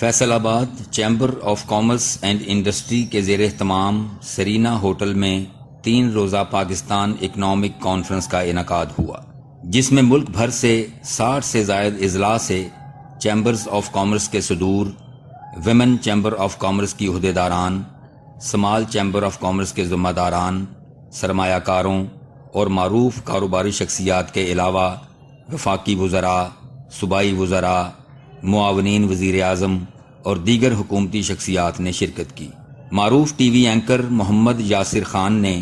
فیصل آباد chamber of commerce and industry کے زیر اہتمام سرینا ہوٹل میں 3 روزہ پاکستان اکنامک کانفرنس کا انعقاد ہوا، جس میں ملک بھر سے 60 سے زائد اضلاع سے چیمبرز آف کامرس کے صدور، ویمن چیمبر آف کامرس کی عہدیداران، سمال چیمبر آف کامرس کے ذمہ داران، سرمایہ کاروں اور معروف کاروباری شخصیات کے علاوہ وفاقی وزراء، صوبائی وزراء، معاونین وزیر اعظم اور دیگر حکومتی شخصیات نے شرکت کی۔ معروف ٹی وی اینکر محمد یاسر خان نے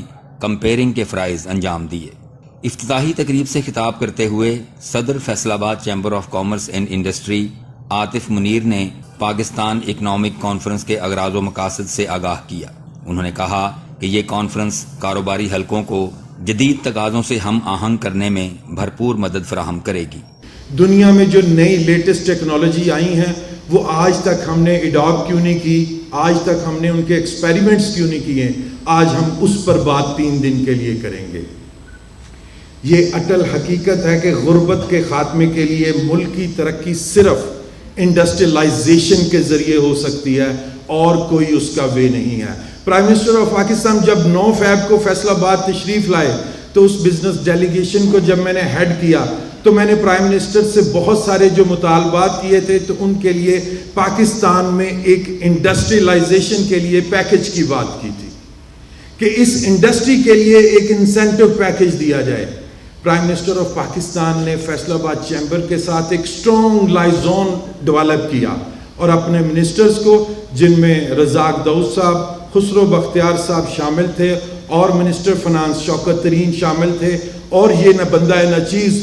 کمپیئرنگ کے فرائض انجام دیے۔ افتتاحی تقریب سے خطاب کرتے ہوئے صدر فیصل آباد chamber of commerce and industry Atif Munir نے پاکستان اکنامک کانفرنس کے اغراض و مقاصد سے آگاہ کیا۔ انہوں نے کہا کہ یہ کانفرنس کاروباری حلقوں کو جدید تقاضوں سے ہم آہنگ کرنے میں بھرپور مدد فراہم کرے گی۔ دنیا میں جو نئی لیٹسٹ ٹیکنالوجی آئی ہیں وہ آج تک ہم نے اڈاپٹ کیوں نہیں کی، آج تک ہم نے ان کے ایکسپیریمنٹس کیوں نہیں کیے، آج ہم اس پر بات 3 دن کے لیے کریں گے۔ یہ اٹل حقیقت ہے کہ غربت کے خاتمے کے لیے ملک کی ترقی صرف انڈسٹریلائزیشن کے ذریعے ہو سکتی ہے اور کوئی اس کا وے نہیں ہے۔ پرائم منسٹر آف پاکستان جب 9 فیب کو فیصل آباد تشریف لائے تو اس بزنس ڈیلیگیشن کو جب میں نے ہیڈ کیا تو میں نے پرائم منسٹر سے بہت سارے جو مطالبات کیے تھے تو ان کے لیے پاکستان میں ایک انڈسٹریلائزیشن کے لیے پیکج کی بات کی تھی کہ اس انڈسٹری کے لیے ایک انسینٹو پیکج دیا جائے۔ پرائم منسٹر آف پاکستان نے فیصل آباد چیمبر کے ساتھ ایک اسٹرانگ لائزون ڈیولپ کیا اور اپنے منسٹرز کو، جن میں رزاق داؤد صاحب، خسرو بختیار صاحب شامل تھے اور منسٹر فنانس شوکت ترین شامل تھے، اور یہ نہ بندہ نچیز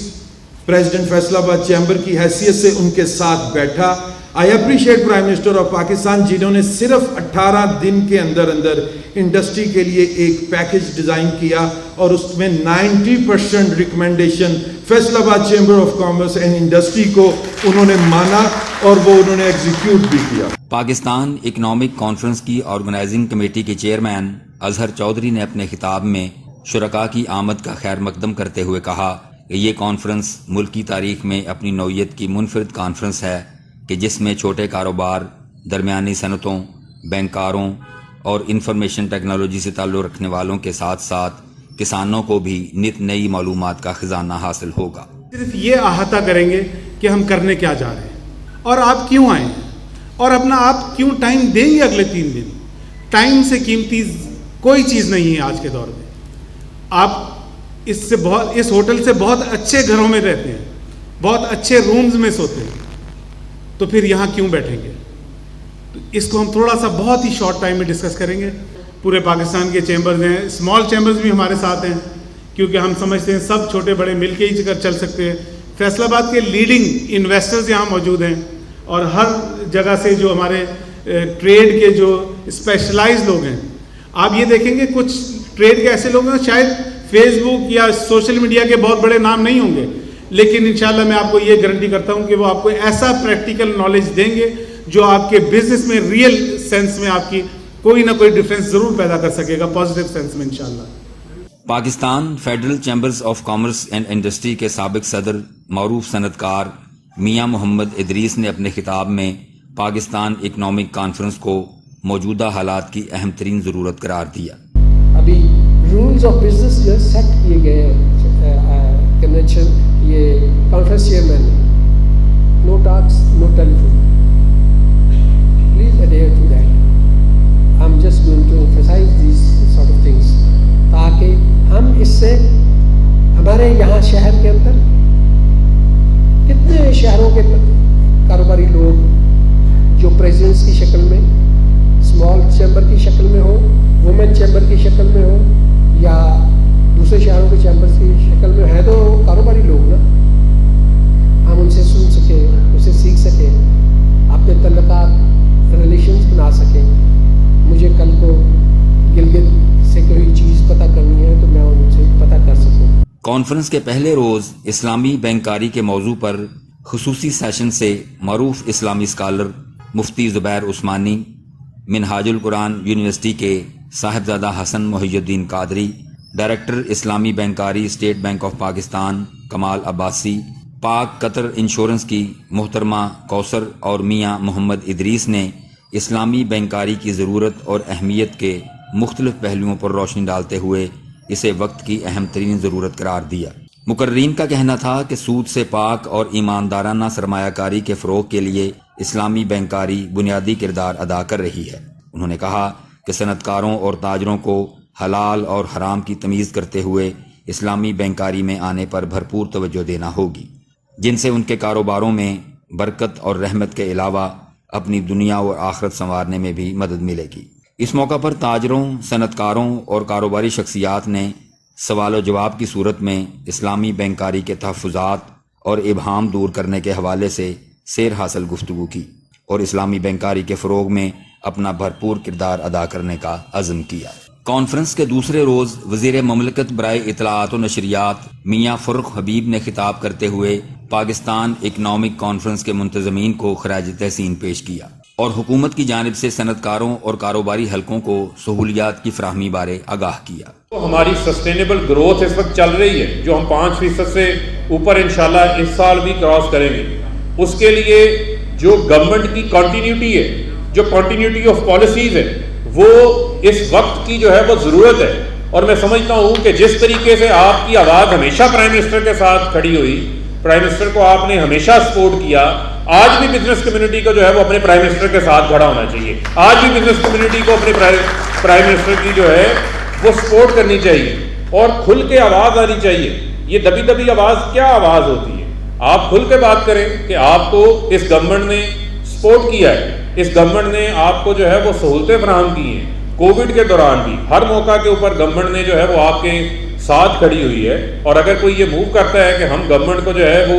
پریزیڈنٹ فیصل آباد چیمبر کی حیثیت سے ان کے ساتھ بیٹھا۔ I appreciate prime minister of Pakistan جنہوں نے صرف 18 دن کے اندر انڈسٹری کے لیے ایک پیکج ڈیزائن کیا اور اس میں 90% ریکمنڈیشن فیصل آباد chamber of commerce and industry کو انہوں نے مانا اور وہ انہوں نے ایگزیکیوٹ بھی کیا۔ پاکستان اکنامک کانفرنس کی آرگنائزنگ کمیٹی کے چیئرمین اظہر چودھری نے اپنے خطاب میں شرکاء کی آمد کا خیر مقدم کرتے ہوئے کہا کہ یہ کانفرنس ملک کی تاریخ میں اپنی نوعیت کی منفرد کانفرنس ہے کہ جس میں چھوٹے کاروبار، درمیانی صنعتوں، بینکاروں اور انفارمیشن ٹیکنالوجی سے تعلق رکھنے والوں کے ساتھ ساتھ کسانوں کو بھی نت نئی معلومات کا خزانہ حاصل ہوگا۔ صرف یہ احاطہ کریں گے کہ ہم کرنے کیا جا رہے ہیں اور آپ کیوں آئے ہیں اور اپنا آپ کیوں ٹائم دیں گے اگلے 3 دن۔ ٹائم سے قیمتی کوئی چیز نہیں ہے آج کے دور میں۔ آپ اس ہوٹل سے بہت اچھے گھروں میں رہتے ہیں، بہت اچھے رومز میں سوتے ہیں، تو پھر یہاں کیوں بیٹھیں گے؟ تو اس کو ہم تھوڑا سا بہت ہی شارٹ ٹائم میں ڈسکس کریں گے۔ پورے پاکستان کے چیمبرز ہیں، اسمال چیمبرز بھی ہمارے ساتھ ہیں، کیونکہ ہم سمجھتے ہیں سب چھوٹے بڑے مل کے ہی چل سکتے ہیں۔ فیصل آباد کے لیڈنگ انویسٹرز یہاں موجود ہیں اور ہر جگہ سے جو ہمارے ٹریڈ کے جو اسپیشلائز لوگ ہیں، آپ یہ دیکھیں گے کچھ ٹریڈ کے ایسے لوگ ہیں شاید فیس بک یا سوشل میڈیا کے بہت بڑے نام نہیں ہوں گے، لیکن انشاءاللہ میں آپ کو یہ گارنٹی کرتا ہوں کہ وہ آپ کو ایسا پریکٹیکل نالج دیں گے جو آپ کے بزنس میں ریئل سینس میں آپ کی کوئی نہ کوئی ڈفرینس ضرور پیدا کر سکے گا، پازیٹیو سینس میں انشاءاللہ۔ Pakistan federal chambers of commerce and industry کے سابق صدر معروف صنعت کار میاں محمد ادریس نے اپنے خطاب میں پاکستان اکنامک کانفرنس کو موجودہ حالات کی اہم ترین ضرورت قرار دیا۔ ابھی رولز آف بزنس جو سیٹ کیے گئے ہیں کنونشن، یہ conference chairman, no talks, no telephone, please adhere to that. I am just going to emphasise these sort of things تاکہ ہم اس سے ہمارے یہاں شہر کے اندر کتنے شہروں کے کاروباری لوگ جو پریزیڈنٹس کی شکل میں، اسمال چیمبر کی شکل میں ہو، وومن چیمبر کی شکل میں ہو یا دوسرے شہروں کے چیمبرز کی شکل میں ہے، تو کاروباری لوگ نا، ہم ان سے سن سکیں، ان سے سیکھ سکیں، اپنے تعلقات ریلیشنز بنا سکیں۔ مجھے کل کو گلگت سے کوئی چیز پتہ کرنی ہے تو میں ان سے پتہ کر سکوں۔ کانفرنس کے پہلے روز اسلامی بینکاری کے موضوع پر خصوصی سیشن سے معروف اسلامی اسکالر مفتی زبیر عثمانی، منہاج القرآن یونیورسٹی کے صاحبزادہ حسن محی الدین قادری، ڈائریکٹر اسلامی بینکاری اسٹیٹ بینک آف پاکستان کمال عباسی، پاک قطر انشورنس کی محترمہ کوثر اور میاں محمد ادریس نے اسلامی بینکاری کی ضرورت اور اہمیت کے مختلف پہلوؤں پر روشنی ڈالتے ہوئے اسے وقت کی اہم ترین ضرورت قرار دیا۔ مقررین کا کہنا تھا کہ سود سے پاک اور ایماندارانہ سرمایہ کاری کے فروغ کے لیے اسلامی بینکاری بنیادی کردار ادا کر رہی ہے۔ انہوں نے کہا کہ صنعت کاروں اور تاجروں کو حلال اور حرام کی تمیز کرتے ہوئے اسلامی بینکاری میں آنے پر بھرپور توجہ دینا ہوگی، جن سے ان کے کاروباروں میں برکت اور رحمت کے علاوہ اپنی دنیا اور آخرت سنوارنے میں بھی مدد ملے گی۔ اس موقع پر تاجروں، صنعت کاروں اور کاروباری شخصیات نے سوال و جواب کی صورت میں اسلامی بینکاری کے تحفظات اور ابہام دور کرنے کے حوالے سے سیر حاصل گفتگو کی اور اسلامی بینکاری کے فروغ میں اپنا بھرپور کردار ادا کرنے کا عزم کیا۔ کانفرنس کے دوسرے روز وزیر مملکت برائے اطلاعات و نشریات میاں فرخ حبیب نے خطاب کرتے ہوئے پاکستان اکنامک کانفرنس کے منتظمین کو خراج تحسین پیش کیا اور حکومت کی جانب سے صنعت کاروں اور کاروباری حلقوں کو سہولیات کی فراہمی بارے آگاہ کیا۔ ہماری سسٹینیبل گروتھ اس وقت چل رہی ہے جو ہم 5% سے اوپر انشاءاللہ اس سال بھی کراس کریں گے، اس کے لیے جو گورنمنٹ کی کنٹینیوٹی ہے، جو کنٹینیوٹی آف پالیسیز ہے، وہ اس وقت کی جو ہے وہ ضرورت ہے۔ اور میں سمجھتا ہوں کہ جس طریقے سے آپ کی آواز ہمیشہ پرائم منسٹر کے ساتھ کھڑی ہوئی، پرائم منسٹر کو آپ نے ہمیشہ سپورٹ کیا، آج بھی بزنس کمیونٹی کو جو ہے وہ اپنے پرائم منسٹر کے ساتھ کھڑا ہونا چاہیے۔ آج بھی بزنس کمیونٹی کو اپنے پرائم منسٹر کی جو ہے وہ سپورٹ کرنی چاہیے اور کھل کے آواز آنی چاہیے۔ یہ دبی دبی آواز کیا آواز ہوتی ہے؟ آپ کھل کے بات کریں کہ آپ کو اس گورنمنٹ نے سپورٹ کیا ہے، اس گورنمنٹ نے آپ کو جو ہے وہ سہولتیں فراہم کی ہیں۔ کووڈ کے دوران بھی ہر موقع کے اوپر گورنمنٹ نے جو ہے وہ آپ کے ساتھ کھڑی ہوئی ہے، اور اگر کوئی یہ موو کرتا ہے کہ ہم گورنمنٹ کو جو ہے وہ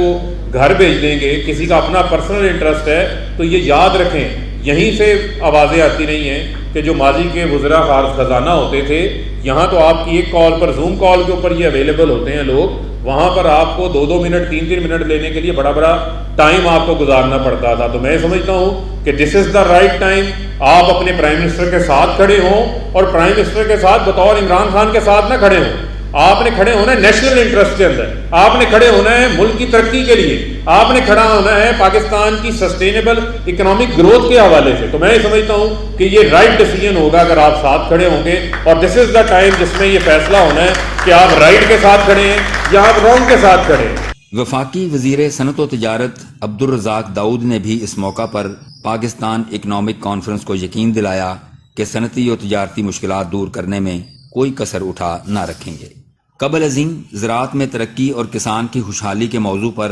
گھر بھیج دیں گے، کسی کا اپنا پرسنل انٹرسٹ ہے، تو یہ یاد رکھیں یہیں سے آوازیں آتی رہی ہیں کہ جو ماضی کے وزراء خزانہ ہوتے تھے، یہاں تو آپ کی ایک کال پر، زوم کال کے اوپر یہ اویلیبل ہوتے ہیں لوگ، وہاں پر آپ کو 2 منٹ 3 منٹ لینے کے لیے بڑا ٹائم آپ کو گزارنا پڑتا تھا۔ تو میں سمجھتا ہوں کہ دس از دا رائٹ ٹائم، آپ اپنے پرائم منسٹر کے ساتھ کھڑے ہوں، اور پرائم منسٹر کے ساتھ بطور عمران خان کے ساتھ نہ کھڑے ہوں۔ آپ نے کھڑے ہونا ہے نیشنل انٹرسٹ کے اندر، آپ نے کھڑے ہونا ہے ملک کی ترقی کے لیے، آپ نے کھڑا ہونا ہے پاکستان کی سسٹینیبل اکنامک گروتھ کے حوالے سے۔ تو میں سمجھتا ہوں کہ یہ رائٹ ڈیسیجن ہوگا اگر آپ ساتھ کھڑے ہوں گے، اور دس از دا ٹائم جس میں یہ فیصلہ ہونا ہے کہ آپ رائٹ کے ساتھ کھڑے ہیں یا آپ رانگ کے ساتھ کھڑے ہیں۔ وفاقی وزیر صنعت و تجارت عبدالرزاق داؤد نے بھی اس موقع پر پاکستان اکنامک کانفرنس کو یقین دلایا کہ صنعتی و تجارتی مشکلات دور کرنے میں کوئی کسر اٹھا نہ رکھیں گے۔ قبل ازیں زراعت میں ترقی اور کسان کی خوشحالی کے موضوع پر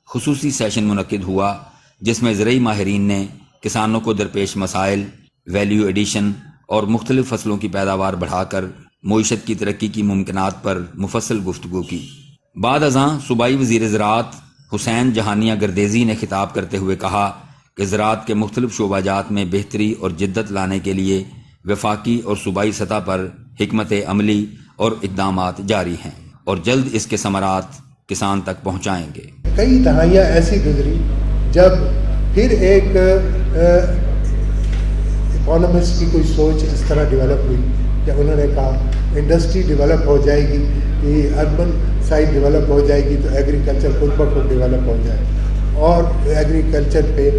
خصوصی سیشن منعقد ہوا، جس میں زرعی ماہرین نے کسانوں کو درپیش مسائل، ویلیو ایڈیشن اور مختلف فصلوں کی پیداوار بڑھا کر معیشت کی ترقی کی ممکنات پر مفصل گفتگو کی۔ بعد ازاں صوبائی وزیر زراعت حسین جہانیہ گردیزی نے خطاب کرتے ہوئے کہا کہ زراعت کے مختلف شعبہ جات میں بہتری اور جدت لانے کے لیے وفاقی اور صوبائی سطح پر حکمت عملی اور اقدامات جاری ہیں اور جلد اس کے ثمرات کسان تک پہنچائیں گے۔ کئی دہائیاں ایسی گزری جب پھر ایک اکانومسٹ کی کوئی سوچ اس طرح ڈیولپ ہوئی کہ انہوں نے کہا انڈسٹری ڈیولپ ہو جائے گی، اربن سائڈ ڈیولپ ہو جائے گی تو ایگریکلچر خود بخود ڈیولپ ہو جائے، اور ایگریکلچر پہ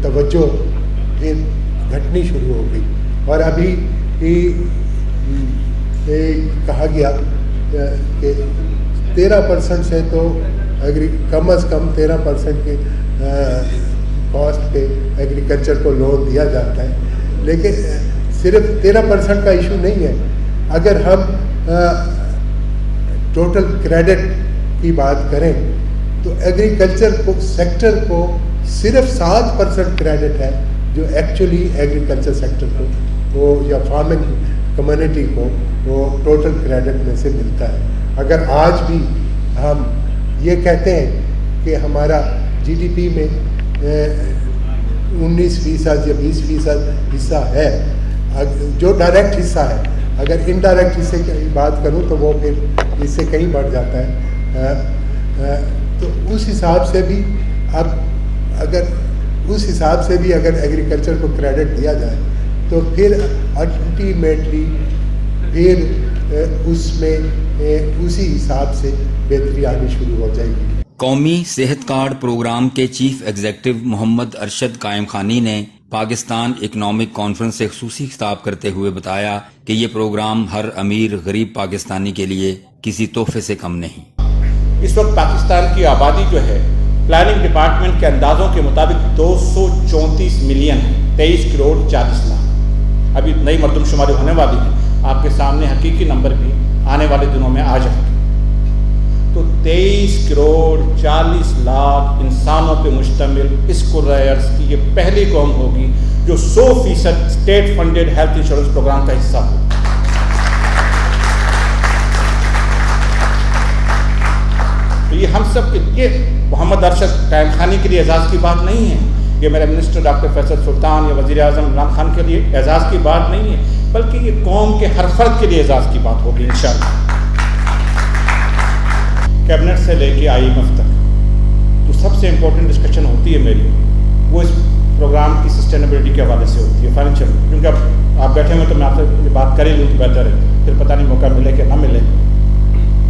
توجہ پھر گھٹنی شروع ہو گئی، اور ابھی کہا گیا کہ 13% سے تو کم از کم 13% کے کاسٹ پہ ایگریکلچر کو لون دیا جاتا ہے، لیکن صرف 13% کا ایشو نہیں ہے۔ اگر ہم ٹوٹل کریڈٹ کی بات کریں تو ایگریکلچر کو سیکٹر کو صرف 7% کریڈٹ ہے جو ایکچولی ایگریکلچر سیکٹر کو وہ یا فارمنگ کمیونٹی کو وہ ٹوٹل کریڈٹ میں سے ملتا ہے۔ اگر آج بھی ہم یہ کہتے ہیں کہ ہمارا جی ڈی پی میں 19% یا 20% حصہ ہے جو ڈائریکٹ حصہ ہے، اگر انڈائریکٹ حصے کی بات کروں تو وہ پھر اس سے کہیں بڑھ جاتا ہے، تو اس حساب سے بھی اب اگر ایگریکلچر کو کریڈٹ دیا جائے تو پھر الٹیمیٹلی پھر اس میں اسی حساب سے بہتری آنی شروع ہو جائے گی۔ قومی صحت کارڈ پروگرام کے چیف ایگزیکٹو محمد ارشد قائم خانی نے پاکستان اکنامک کانفرنس سے خصوصی خطاب کرتے ہوئے بتایا کہ یہ پروگرام ہر امیر غریب پاکستانی کے لیے کسی تحفے سے کم نہیں۔ اس وقت پاکستان کی آبادی جو ہے پلاننگ ڈپارٹمنٹ کے اندازوں کے مطابق 234 ملین ہے، 23 کروڑ 40 لاکھ۔ ابھی نئی مردم شماری ہونے والی ہے، آپ کے سامنے حقیقی نمبر بھی آنے والے دنوں میں آ جائیں گے۔ تو 23 کروڑ 40 لاکھ انسانوں پہ مشتمل اس قرۂ ارض کی یہ پہلی قوم ہوگی جو 100% state funded health insurance programme کا حصہ ہو۔ تو یہ ہم سب کے، یہ محمد ارشد قائم خانی کے لیے اعزاز کی بات نہیں ہے، یہ میرے منسٹر ڈاکٹر فیصل سلطان یا وزیر اعظم عمران خان کے لیے اعزاز کی بات نہیں ہے، بلکہ یہ قوم کے ہر فرد کے لیے اعزاز کی بات ہوگی انشاءاللہ۔ کیبنٹ سے لے کے IMF تک جو سب سے امپورٹنٹ ڈسکشن ہوتی ہے میری، وہ اس پروگرام کی سسٹینیبلٹی کے حوالے سے ہوتی ہے، فائنینشیل، کیونکہ اب آپ بیٹھے ہوئے تو میں آپ سے بات کر ہی لوں تو بہتر ہے، پھر پتہ نہیں موقع ملے کہ نہ ملے۔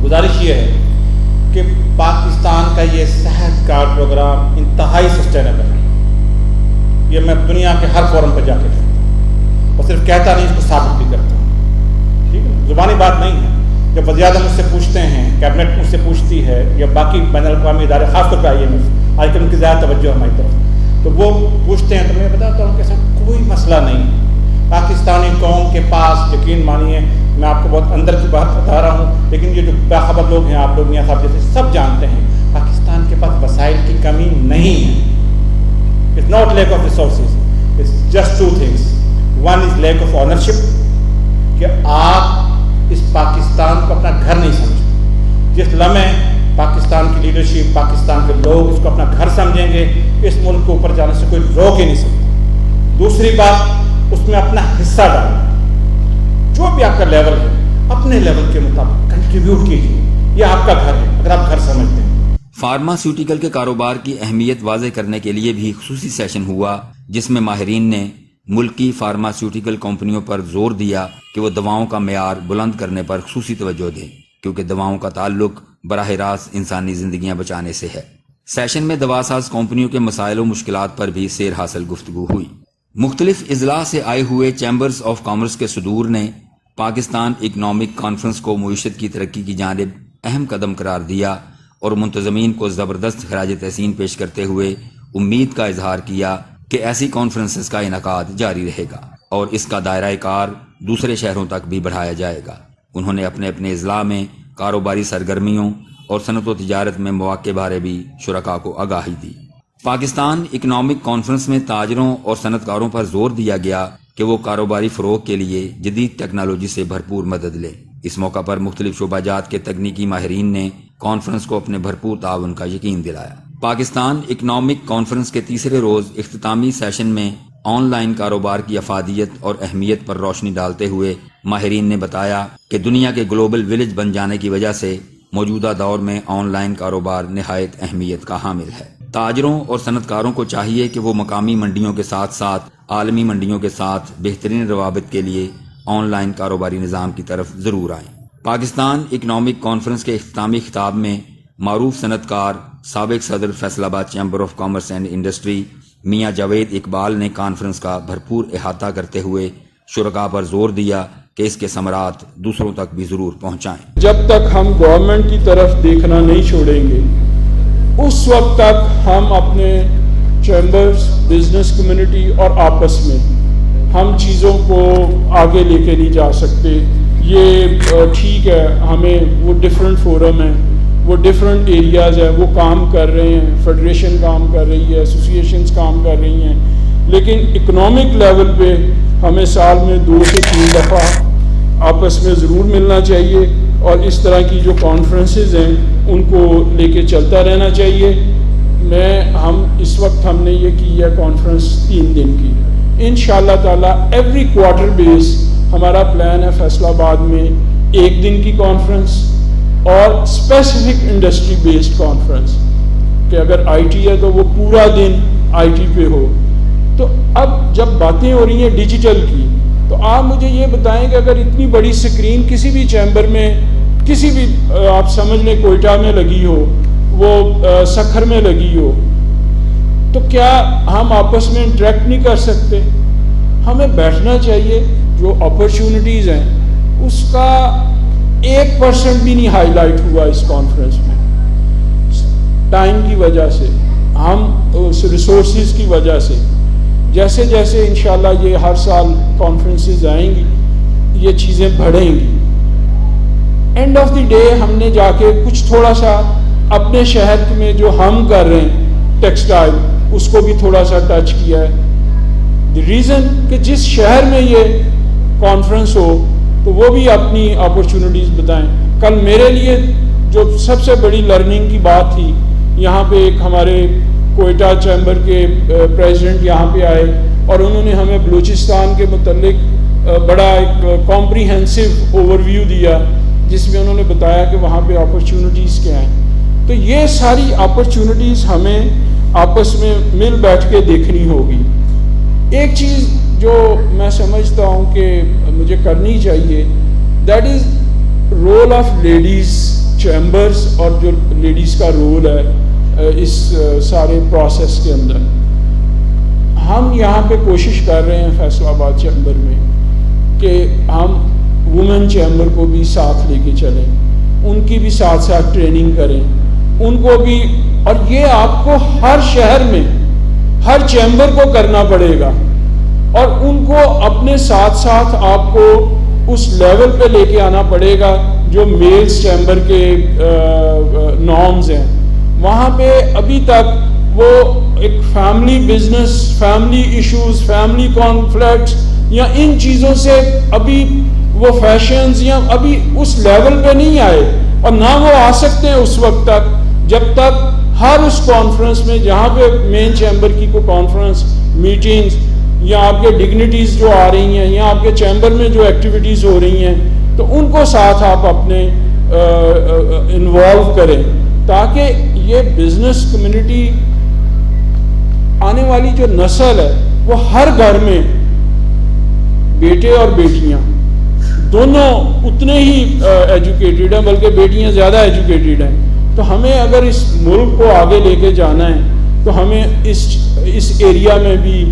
گزارش یہ ہے کہ پاکستان کا یہ صحت کارڈ پروگرام انتہائی سسٹینیبل ہے، یہ میں دنیا کے ہر فورم پہ جا کے کہتا ہوں، اور صرف کہتا نہیں، اس کو ثابت بھی کرتا ہوں، ٹھیک ہے، زبانی بات نہیں ہے۔ جب وزیر اعظم مجھ سے پوچھتے ہیں، کیبنٹ مجھ سے پوچھتی ہے، یا باقی بین الاقوامی ادارے، خاص طور پہ IMF، آج کل ان کی زیادہ توجہ ہے ہماری طرف، تو وہ پوچھتے ہیں تو میں بتاتا ہوں کہ ایسا کوئی مسئلہ نہیں ہے۔ پاکستانی قوم کے پاس، یقین مانیے میں آپ کو بہت اندر کی بات بتا رہا ہوں، لیکن یہ جو باخبر لوگ ہیں، آپ لوگ میاں صاحب جیسے سب جانتے ہیں، پاکستان کے پاس وسائل کی کمی نہیں ہے۔ It's not lack of resources, it's just two things. One is lack of ownership، کہ آپ اس پاکستان کو اپنا گھر نہیں سمجھتے۔ جس لمحے پاکستان کی لیڈرشپ، پاکستان کے لوگ اس کو اپنا گھر سمجھیں گے، اس ملک کو اوپر جانے سے کوئی روک ہی نہیں سکتا۔ دوسری بات، اس میں اپنا حصہ ڈالنا، جو بھی آپ کا لیول ہے اپنے لیول کے مطابق کنٹریبیوٹ کیجیے، یہ آپ کا گھر ہے اگر آپ گھر سمجھتے ہیں۔ فارماسیوٹیکل کے کاروبار کی اہمیت واضح کرنے کے لیے بھی خصوصی سیشن ہوا، جس میں ماہرین نے ملکی فارماسیوٹیکل کمپنیوں پر زور دیا کہ وہ دواؤں کا معیار بلند کرنے پر خصوصی توجہ دیں، کیونکہ دواؤں کا تعلق براہ راست انسانی زندگیاں بچانے سے ہے۔ سیشن میں دوا ساز کمپنیوں کے مسائل و مشکلات پر بھی سیر حاصل گفتگو ہوئی۔ مختلف اضلاع سے آئے ہوئے چیمبرز آف کامرس کے صدور نے پاکستان اکنامک کانفرنس کو معیشت کی ترقی کی جانب اہم قدم قرار دیا اور منتظمین کو زبردست خراج تحسین پیش کرتے ہوئے امید کا اظہار کیا کہ ایسی کانفرنسز کا انعقاد جاری رہے گا اور اس کا دائرہ کار دوسرے شہروں تک بھی بڑھایا جائے گا۔ انہوں نے اپنے اپنے اضلاع میں کاروباری سرگرمیوں اور صنعت و تجارت میں مواقع بارے بھی شرکاء کو آگاہی دی۔ پاکستان اکنامک کانفرنس میں تاجروں اور صنعت کاروں پر زور دیا گیا کہ وہ کاروباری فروغ کے لیے جدید ٹیکنالوجی سے بھرپور مدد لیں۔ اس موقع پر مختلف شعبہ جات کے تکنیکی ماہرین نے کانفرنس کو اپنے بھرپور تعاون کا یقین دلایا۔ پاکستان اکنامک کانفرنس کے تیسرے روز اختتامی سیشن میں آن لائن کاروبار کی افادیت اور اہمیت پر روشنی ڈالتے ہوئے ماہرین نے بتایا کہ دنیا کے گلوبل ولیج بن جانے کی وجہ سے موجودہ دور میں آن لائن کاروبار نہایت اہمیت کا حامل ہے۔ تاجروں اور صنعت کاروں کو چاہیے کہ وہ مقامی منڈیوں کے ساتھ ساتھ عالمی منڈیوں کے ساتھ بہترین روابط کے لیے آن لائن کاروباری نظام کی طرف ضرور آئیں۔ پاکستان اکنامک کانفرنس کے اختتامی خطاب میں معروف صنعت کار سابق صدر فیصل آباد chamber of commerce and industry میاں جاوید اقبال نے کانفرنس کا بھرپور احاطہ کرتے ہوئے شرکاء پر زور دیا کہ اس کے ثمرات دوسروں تک بھی ضرور پہنچائیں۔ جب تک ہم گورنمنٹ کی طرف دیکھنا نہیں چھوڑیں گے، اس وقت تک ہم اپنے چیمبرز، بزنس کمیونٹی اور آپس میں ہم چیزوں کو آگے لے کے نہیں جا سکتے۔ یہ ٹھیک ہے، ہمیں وہ ڈیفرنٹ فورم ہیں، وہ ڈیفرنٹ ایریاز ہیں، وہ کام کر رہے ہیں، فیڈریشن کام کر رہی ہے، ایسوسیشنز کام کر رہی ہیں، لیکن اکنامک لیول پہ ہمیں سال میں 2 سے 3 دفعہ آپس میں ضرور ملنا چاہیے، اور اس طرح کی جو کانفرنسز ہیں ان کو لے کے چلتا رہنا چاہیے۔ اس وقت ہم نے یہ کی ہے کانفرنس 3 دن کی، انشاءاللہ تعالیٰ ایوری کوارٹر بیس ہمارا پلان ہے فیصل آباد میں 1 دن کی کانفرنس اور اسپیسیفک انڈسٹری بیسڈ کانفرنس، کہ اگر آئی ٹی ہے تو وہ پورا دن آئی ٹی پہ ہو۔ تو اب جب باتیں ہو رہی ہیں ڈیجیٹل کی، تو آپ مجھے یہ بتائیں کہ اگر اتنی بڑی سکرین کسی بھی چیمبر میں، کسی بھی آپ سمجھ لیں کوئٹہ میں لگی ہو، وہ سکھر میں لگی ہو، تو کیا ہم آپس میں انٹریکٹ نہیں کر سکتے؟ ہمیں بیٹھنا چاہیے. جو اپرچونٹیز ہیں اس کا 1% بھی نہیں ہائی لائٹ ہوا اس کانفرنس میں، ٹائم کی وجہ سے، ہم ریسورسز کی وجہ سے. جیسے جیسے انشاءاللہ یہ ہر سال کانفرنسز آئیں گی یہ چیزیں بڑھیں گی. اینڈ آف دی ڈے ہم نے جا کے کچھ تھوڑا سا اپنے شہر میں جو ہم کر رہے ہیں ٹیکسٹائل اس کو بھی تھوڑا سا ٹچ کیا ہے. دی ریزن کہ جس شہر میں یہ کانفرنس ہو تو وہ بھی اپنی اپرچونٹیز بتائیں. کل میرے لیے جو سب سے بڑی لرننگ کی بات تھی، یہاں پہ ایک ہمارے کوئٹہ چیمبر کے پریزیڈنٹ یہاں پہ آئے اور انہوں نے ہمیں بلوچستان کے متعلق بڑا ایک کمپریہنسو اوور ویو دیا جس میں انہوں نے بتایا کہ وہاں پہ اپرچونٹیز کیا ہیں. تو یہ ساری اپرچونٹیز ہمیں آپس میں مل بیٹھ کے دیکھنی ہوگی. ایک چیز جو میں سمجھتا ہوں کہ مجھے کرنی چاہیے، that is role of ladies chambers, اور جو لیڈیز کا رول ہے اس سارے پروسیس کے اندر. ہم یہاں پہ کوشش کر رہے ہیں فیصل آباد چیمبر میں کہ ہم وومن چیمبر کو بھی ساتھ لے کے چلیں، ان کی بھی ساتھ ساتھ ٹریننگ کریں ان کو بھی. اور یہ آپ کو ہر شہر میں ہر چیمبر کو کرنا پڑے گا، اور ان کو اپنے ساتھ ساتھ آپ کو اس لیول پہ لے کے آنا پڑے گا جو میلز چیمبر کے نارمز ہیں. وہاں پہ ابھی تک وہ ایک family business, family issues, family conflicts یا ان چیزوں سے ابھی وہ فیشنز یا ابھی اس لیول پہ نہیں آئے، اور نہ وہ آ سکتے ہیں اس وقت تک جب تک ہر اس کانفرنس میں جہاں پہ مین چیمبر کی کوئی کانفرنس میٹنگز یا آپ کے ڈگنیٹیز جو آ رہی ہیں یا آپ کے چیمبر میں جو ایکٹیویٹیز ہو رہی ہیں تو ان کو ساتھ آپ اپنے انوالو کریں، تاکہ یہ بزنس کمیونٹی آنے والی جو نسل ہے وہ ہر گھر میں بیٹے اور بیٹیاں دونوں اتنے ہی ایجوکیٹڈ ہیں، بلکہ بیٹیاں زیادہ ایجوکیٹڈ ہیں. تو ہمیں اگر اس ملک کو آگے لے کے جانا ہے تو ہمیں اس ایریا میں بھی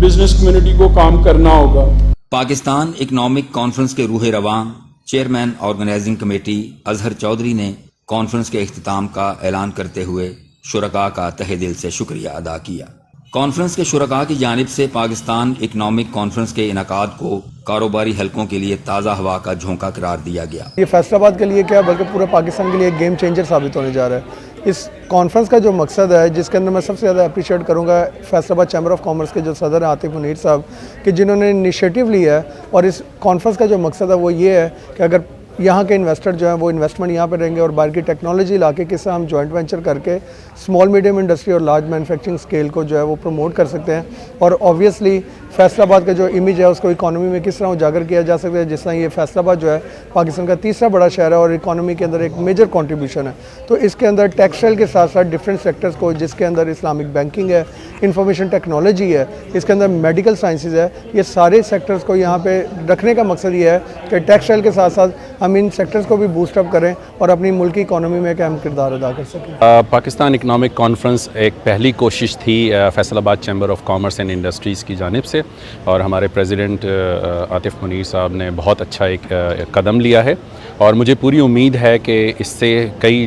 بزنس کمیونٹی کو کام کرنا ہوگا. پاکستان اکنامک کانفرنس کے روح رواں chairman organising committee Azhar Chaudhry نے کانفرنس کے اختتام کا اعلان کرتے ہوئے شرکاء کا تہہ دل سے شکریہ ادا کیا. کانفرنس کے شرکاء کی جانب سے پاکستان اکنامک کانفرنس کے انعقاد کو کاروباری حلقوں کے لیے تازہ ہوا کا جھونکا قرار دیا گیا. یہ فیصل آباد کے لیے کیا بلکہ پورے پاکستان کے لیے ایک گیم چینجر ثابت ہونے جا رہا ہے. اس کانفرنس کا جو مقصد ہے، جس کے اندر میں سب سے زیادہ اپریشیٹ کروں گا فیصل آباد چیمبر آف کامرس کے جو صدر ہیں عاطف منیر صاحب، کہ جنہوں نے انیشیٹو لیا ہے. اور اس کانفرنس کا جو مقصد ہے وہ یہ ہے کہ اگر یہاں کے انویسٹر جو ہیں وہ انویسٹمنٹ یہاں پہ رہیں گے اور باہر کی ٹیکنالوجی لا کے کس طرح ہم جوائنٹ وینچر کر کے اسمال میڈیم انڈسٹری اور لارج مینوفیکچرنگ اسکیل کو جو ہے وہ پروموٹ کر سکتے ہیں. اور آبویسلی فیصل آباد کا جو امیج ہے اس کو اکانومی میں کس طرح اجاگر کیا جا سکتا ہے. جس طرح یہ فیصل آباد جو ہے پاکستان کا تیسرا بڑا شہر ہے اور اکانومی کے اندر ایک میجر کنٹریبیوشن ہے. تو اس کے اندر ٹیکسٹائل کے ساتھ ساتھ ڈفرینٹ سیکٹرز کو، جس کے اندر اسلامک بینکنگ ہے، انفارمیشن ٹیکنالوجی ہے، اس کے اندر میڈیکل سائنسز ہے، یہ سارے سیکٹرز کو یہاں پہ رکھنے کا مقصد یہ ہے کہ ٹیکسٹائل کے ساتھ ساتھ ہم ان سیکٹرز کو بھی بوسٹ اپ کریں اور اپنی ملکی اکانومی میں ایک اہم کردار ادا کر سکیں. پاکستان اکنامک کانفرنس ایک پہلی کوشش تھی فیصل آباد chamber of commerce and industries کی جانب سے، اور ہمارے پریزیڈنٹ عاطف منیر صاحب نے بہت اچھا ایک قدم لیا ہے. اور مجھے پوری امید ہے کہ اس سے کئی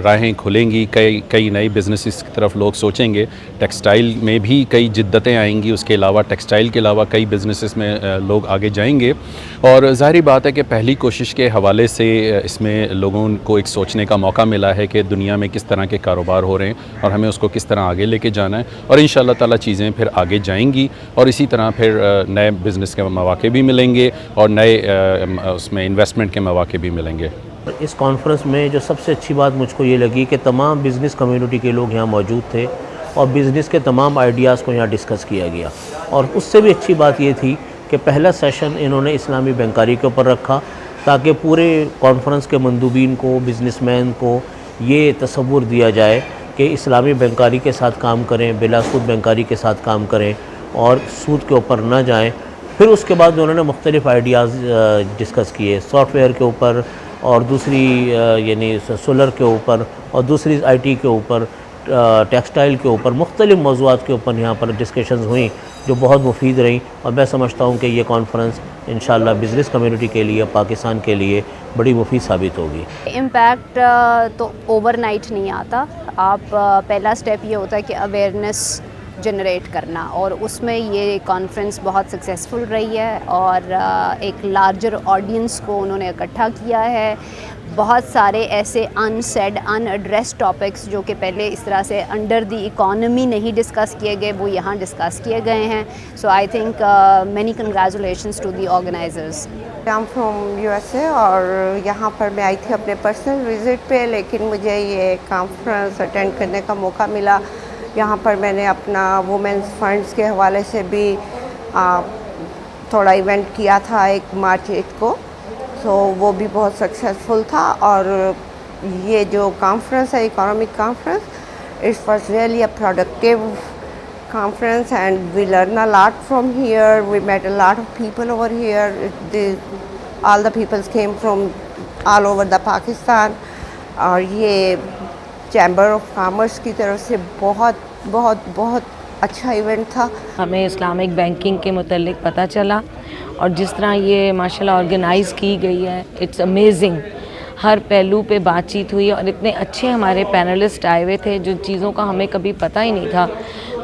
راہیں کھلیں گی، کئی نئی بزنسز کی طرف لوگ سوچیں گے. ٹیکسٹائل میں بھی کئی جدتیں آئیں گی، اس کے علاوہ ٹیکسٹائل کے علاوہ کئی بزنسز میں لوگ آگے جائیں گے. اور ظاہری بات ہے کہ پہلی کوشش کے حوالے سے اس میں لوگوں کو ایک سوچنے کا موقع ملا ہے کہ دنیا میں کس طرح کے کاروبار ہو رہے ہیں اور ہمیں اس کو کس طرح آگے لے کے جانا ہے. اور انشاءاللہ تعالی چیزیں پھر آگے جائیں گی، اور اسی طرح پھر نئے بزنس کے مواقع بھی ملیں گے اور نئے اس میں انویسٹمنٹ کے مواقع بھی ملیں گے. اس کانفرنس میں جو سب سے اچھی بات مجھ کو یہ لگی کہ تمام بزنس کمیونٹی کے لوگ یہاں موجود تھے اور بزنس کے تمام آئیڈیاز کو یہاں ڈسکس کیا گیا. اور اس سے بھی اچھی بات یہ تھی کہ پہلا سیشن انہوں نے اسلامی بینکاری کے اوپر رکھا تاکہ پورے کانفرنس کے مندوبین کو، بزنس مین کو یہ تصور دیا جائے کہ اسلامی بینکاری کے ساتھ کام کریں، بلا سود بینکاری کے ساتھ کام کریں اور سود کے اوپر نہ جائیں. پھر اس کے بعد انہوں نے مختلف آئیڈیاز ڈسکس کیے، سافٹ ویئر کے اوپر اور دوسری یعنی سولر کے اوپر اور دوسری IT کے اوپر ٹیکسٹائل کے اوپر مختلف موضوعات کے اوپر یہاں پر ڈسکشنز ہوئیں جو بہت مفید رہیں اور میں سمجھتا ہوں کہ یہ کانفرنس انشاءاللہ بزنس کمیونٹی کے لیے پاکستان کے لیے بڑی مفید ثابت ہوگی. امپیکٹ تو اوور نائٹ نہیں آتا. آپ پہلا سٹیپ یہ ہوتا ہے کہ اویئرنیس جنریٹ کرنا اور اس میں یہ کانفرنس بہت سکسیزفل رہی ہے اور ایک لارجر آڈینس کو انہوں نے اکٹھا کیا ہے. بہت سارے ایسے unsaid unaddressed topics جو کہ پہلے اس طرح سے انڈر دی اکانومی نہیں ڈسکس کیے گئے وہ یہاں ڈسکس کیے گئے ہیں. So I think many congratulations to the organisers. I am from USA اور یہاں پر میں آئی تھی اپنے پرسنل وزٹ پہ, لیکن مجھے یہ کانفرنس اٹینڈ کرنے کا موقع ملا. یہاں پر میں نے اپنا وومنس فنڈز کے حوالے سے بھی تھوڑا ایونٹ کیا تھا ایک مارچ 8 کو, سو وہ بھی بہت سکسیزفل تھا. اور یہ جو کانفرنس ہے economic conference, it was really a productive conference and we learned a lot from here. We met a lot of people over here. All the people came from all over the Pakistan. اور یہ chamber of commerce کی طرف سے بہت بہت بہت اچھا event تھا. ہمیں اسلامک بینکنگ کے متعلق پتہ چلا اور جس طرح یہ ماشاءاللہ آرگنائز کی گئی ہے, اٹس امیزنگ. ہر پہلو پہ بات چیت ہوئی اور اتنے اچھے ہمارے پینلسٹ آئے ہوئے تھے جو چیزوں کا ہمیں کبھی پتہ ہی نہیں تھا,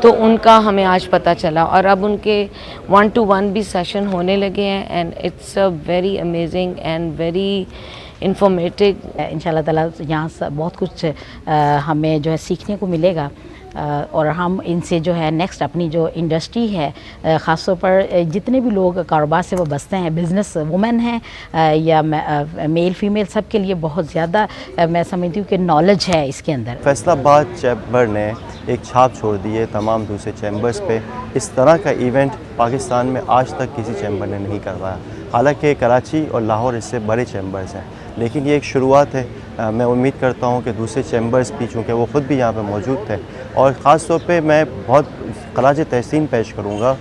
تو ان کا ہمیں آج پتہ چلا. اور اب ان کے 1-to-1 بھی سیشن ہونے لگے ہیں and it's a very amazing and very informative. انشاءاللہ تعالیٰ یہاں بہت کچھ ہمیں جو ہے سیکھنے کو ملے گا اور ہم ان سے جو ہے نیکسٹ اپنی جو انڈسٹری ہے, خاص طور پر جتنے بھی لوگ کاروبار سے وابستہ ہیں, بزنس وومن ہیں یا میل فیمیل, سب کے لیے بہت زیادہ میں سمجھتی ہوں کہ نالج ہے اس کے اندر. فیصل آباد چیمبر نے ایک چھاپ چھوڑ دی ہے تمام دوسرے چیمبرز پہ. اس طرح کا ایونٹ پاکستان میں آج تک کسی چیمبر نے نہیں کروایا. حالانکہ کراچی اور لاہور اس سے بڑے چیمبرز ہیں, لیکن یہ ایک شروعات ہے. میں امید کرتا ہوں کہ دوسرے چیمبرز بھی, چونکہ وہ خود بھی یہاں پہ موجود تھے, اور خاص طور پہ میں بہت خراج تحسین پیش کروں گا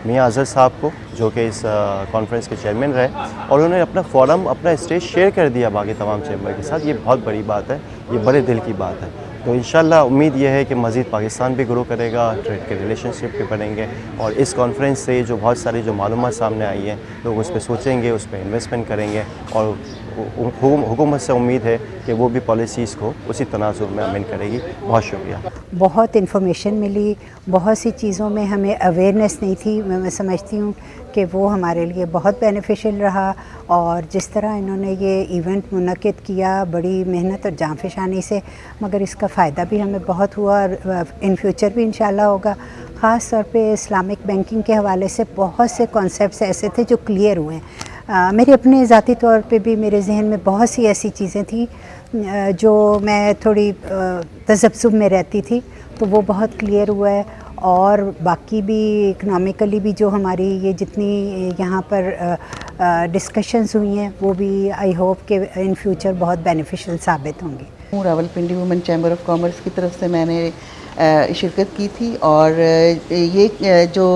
میاں اظہر صاحب کو, جو کہ اس کانفرنس کے چیئرمین رہے, اور انہوں نے اپنا فورم, اپنا اسٹیج شیئر کر دیا باقی تمام چیمبر کے ساتھ. یہ بہت بڑی بات ہے, یہ بڑے دل کی بات ہے. تو انشاءاللہ امید یہ ہے کہ مزید پاکستان بھی گرو کرے گا, ٹریڈ کے ریلیشن شپ بھی بڑھیں گے, اور اس کانفرنس سے جو بہت ساری جو معلومات سامنے آئی ہیں لوگ اس پہ سوچیں گے, اس پہ انویسٹمنٹ کریں گے, اور حکومت سے امید ہے کہ وہ بھی پالیسیز کو اسی تناظر میں امین کرے گی. بہت شکریہ. بہت انفارمیشن ملی, بہت سی چیزوں میں ہمیں اویئرنیس نہیں تھی. میں سمجھتی ہوں کہ وہ ہمارے لیے بہت بینیفیشل رہا, اور جس طرح انہوں نے یہ ایونٹ منعقد کیا بڑی محنت اور جاں فشانی سے, مگر اس کا فائدہ بھی ہمیں بہت ہوا اور ان فیوچر بھی انشاءاللہ ہوگا. خاص طور پہ اسلامک بینکنگ کے حوالے سے بہت سے کانسیپٹس ایسے تھے جو کلیئر ہوئے ہیں. میرے اپنے ذاتی طور پہ بھی میرے ذہن میں بہت سی ایسی چیزیں تھیں جو میں تھوڑی تذبذب میں رہتی تھی, تو وہ بہت کلیئر ہوا ہے. اور باقی بھی اکنامکلی بھی جو ہماری یہ جتنی یہاں پر ڈسکشنز ہوئی ہیں وہ بھی آئی ہوپ کہ ان فیوچر بہت بینیفیشل ثابت ہوں گی. Rawalpindi women chamber of commerce کی طرف سے میں نے شرکت کی تھی, اور یہ جو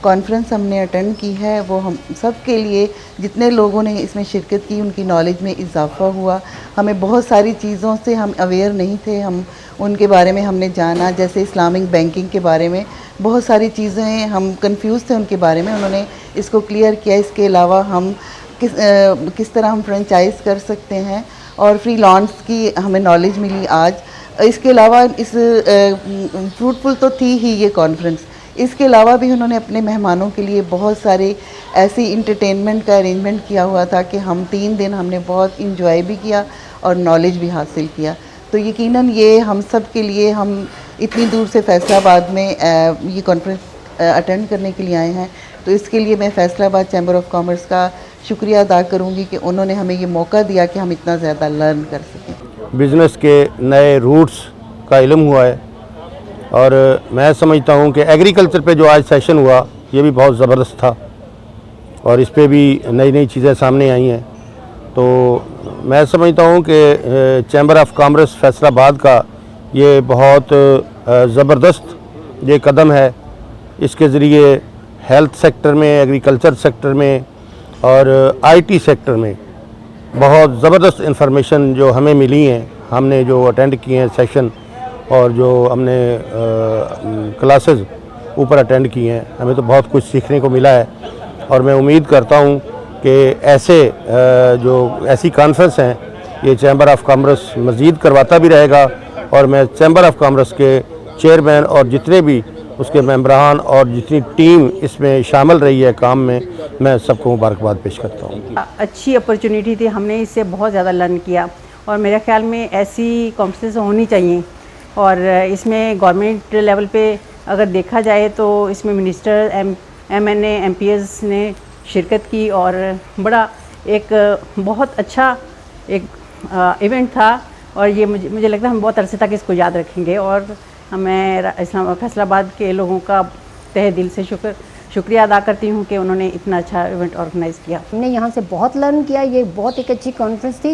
کانفرنس ہم نے اٹینڈ کی ہے وہ ہم سب کے لیے, جتنے لوگوں نے اس میں شرکت کی ان کی نالج میں اضافہ ہوا. ہمیں بہت ساری چیزوں سے ہم اویئر نہیں تھے, ہم ان کے بارے میں ہم نے جانا, جیسے اسلامک بینکنگ کے بارے میں بہت ساری چیزیں ہم کنفیوز تھے ان کے بارے میں, انہوں نے اس کو کلیئر کیا. اس کے علاوہ ہم کس طرح ہم فرینچائز کر سکتے ہیں, اور فری لانس کی ہمیں نالج ملی آج. اس کے علاوہ اس فروٹفل تو تھی ہی یہ کانفرنس, اس کے علاوہ بھی انہوں نے اپنے مہمانوں کے لیے بہت سارے ایسی انٹرٹینمنٹ کا ارینجمنٹ کیا ہوا تھا کہ ہم 3 دن ہم نے بہت انجوائے بھی کیا اور نالج بھی حاصل کیا. تو یقیناً یہ ہم سب کے لیے, ہم اتنی دور سے فیصل آباد میں یہ کانفرنس اٹینڈ کرنے کے لیے آئے ہیں, تو اس کے لیے میں فیصل آباد چیمبر آف کامرس کا شکریہ ادا کروں گی کہ انہوں نے ہمیں یہ موقع دیا کہ ہم اتنا زیادہ لرن کر سکیں. بزنس کے نئے روٹس کا علم ہوا ہے, اور میں سمجھتا ہوں کہ ایگریکلچر پہ جو آج سیشن ہوا یہ بھی بہت زبردست تھا, اور اس پہ بھی نئی نئی چیزیں سامنے آئی ہیں. تو میں سمجھتا ہوں کہ چیمبر آف کامرس فیصل آباد کا یہ بہت زبردست یہ قدم ہے. اس کے ذریعے ہیلتھ سیکٹر میں, ایگریکلچر سیکٹر میں اور IT سیکٹر میں بہت زبردست انفارمیشن جو ہمیں ملی ہیں، ہم نے جو اٹینڈ کیے ہیں سیشن اور جو ہم نے کلاسز اوپر اٹینڈ کیے ہیں، ہمیں تو بہت کچھ سیکھنے کو ملا ہے، اور میں امید کرتا ہوں کہ ایسی کانفرنس ہیں یہ چیمبر آف کامرس مزید کرواتا بھی رہے گا، اور میں چیمبر آف کامرس کے چیئرمین اور جتنے بھی اس کے ممبران اور جتنی ٹیم اس میں شامل رہی ہے کام میں سب کو مبارکباد پیش کرتا ہوں۔ اچھی اپرچونیٹی تھی، ہم نے اس سے بہت زیادہ لرن کیا، اور میرے خیال میں ایسی کانفرنس ہونی چاہیے، اور اس میں گورنمنٹ لیول پہ اگر دیکھا جائے تو اس میں minister M N A M P S نے شرکت کی، اور بڑا ایک بہت اچھا ایک ایونٹ تھا، اور یہ مجھے لگتا ہے ہم بہت عرصے تک اس کو یاد رکھیں گے، اور میں فیصل آباد کے لوگوں کا تہہ دل سے شکریہ ادا کرتی ہوں کہ انہوں نے اتنا اچھا ایونٹ آرگنائز کیا۔ ہم نے یہاں سے بہت لرن کیا، یہ بہت ایک اچھی کانفرنس تھی،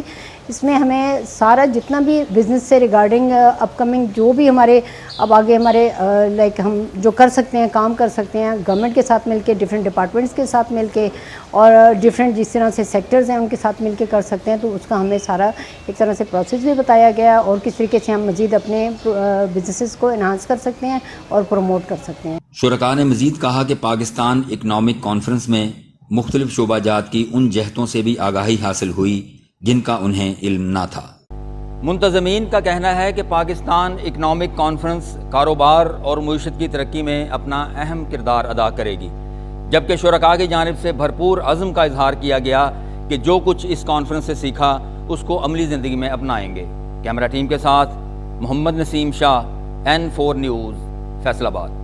اس میں ہمیں سارا جتنا بھی بزنس سے ریگارڈنگ اپ کمنگ جو بھی ہمارے اب آگے ہمارے لائک ہم جو کر سکتے ہیں، کام کر سکتے ہیں گورنمنٹ کے ساتھ مل کے، ڈفرینٹ ڈپارٹمنٹس کے ساتھ مل کے، اور ڈفرینٹ جس طرح سے سیکٹرز ہیں ان کے ساتھ مل کے کر سکتے ہیں، تو اس کا ہمیں سارا ایک طرح سے پروسیس بھی بتایا گیا، اور کس طریقے سے ہم مزید اپنے بزنسز کو انہانس کر سکتے ہیں اور پروموٹ کر سکتے ہیں۔ شرکاء نے مزید کہا کہ پاکستان اکنامک کانفرنس میں مختلف شعبہ جات کی ان جہتوں سے بھی آگاہی حاصل ہوئی جن کا انہیں علم نہ تھا۔ منتظمین کا کہنا ہے کہ پاکستان اکنامک کانفرنس کاروبار اور معیشت کی ترقی میں اپنا اہم کردار ادا کرے گی، جبکہ شرکاء کی جانب سے بھرپور عزم کا اظہار کیا گیا کہ جو کچھ اس کانفرنس سے سیکھا اس کو عملی زندگی میں اپنائیں گے۔ کیمرہ ٹیم کے ساتھ محمد نسیم شاہ، N4 نیوز، فیصل آباد۔